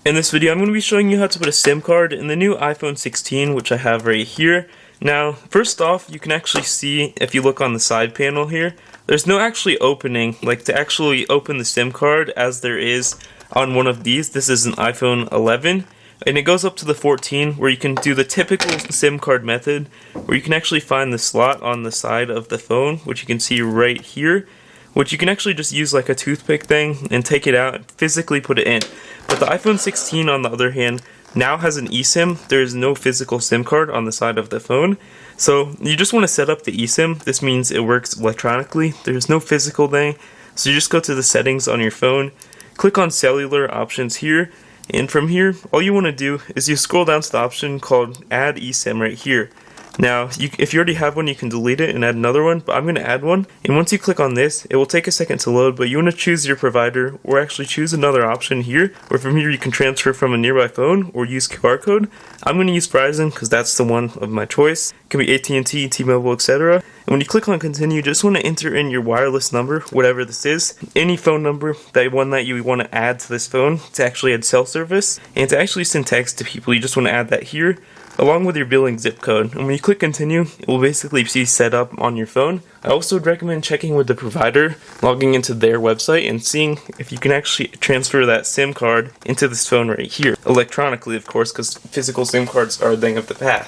In this video, I'm going to be showing you how to put a SIM card in the new iPhone 16, which I have right here. Now, first off, you can actually see, if you look on the side panel here, there's no actually opening, like to actually open the SIM card as there is on one of these. This is an iPhone 11, and it goes up to the 14, where you can do the typical SIM card method, where you can actually find the slot on the side of the phone, which you can see right here, which you can actually just use like a toothpick thing and take it out and physically put it in. But the iPhone 16, on the other hand, now has an eSIM. There is no physical SIM card on the side of the phone. So you just want to set up the eSIM. This means it works electronically. There's no physical thing. So you just go to the settings on your phone, click on cellular options here, and from here, all you want to do is you scroll down to the option called add eSIM right here. Now, if you already have one, you can delete it and add another one, but I'm going to add one. And once you click on this, it will take a second to load, but you want to choose your provider, or actually choose another option here, or from here you can transfer from a nearby phone, or use QR code. I'm going to use Verizon, because that's the one of my choice. It can be AT&T, T-Mobile, etc. And when you click on continue, you just want to enter in your wireless number, whatever this is, any phone number, that one that you want to add to this phone, to actually add cell service, and to actually send text to people, you just want to add that here, along with your billing zip code. And when you click continue, it will basically be set up on your phone. I also would recommend checking with the provider, logging into their website, and seeing if you can actually transfer that SIM card into this phone right here. Electronically, of course, because physical SIM cards are a thing of the past.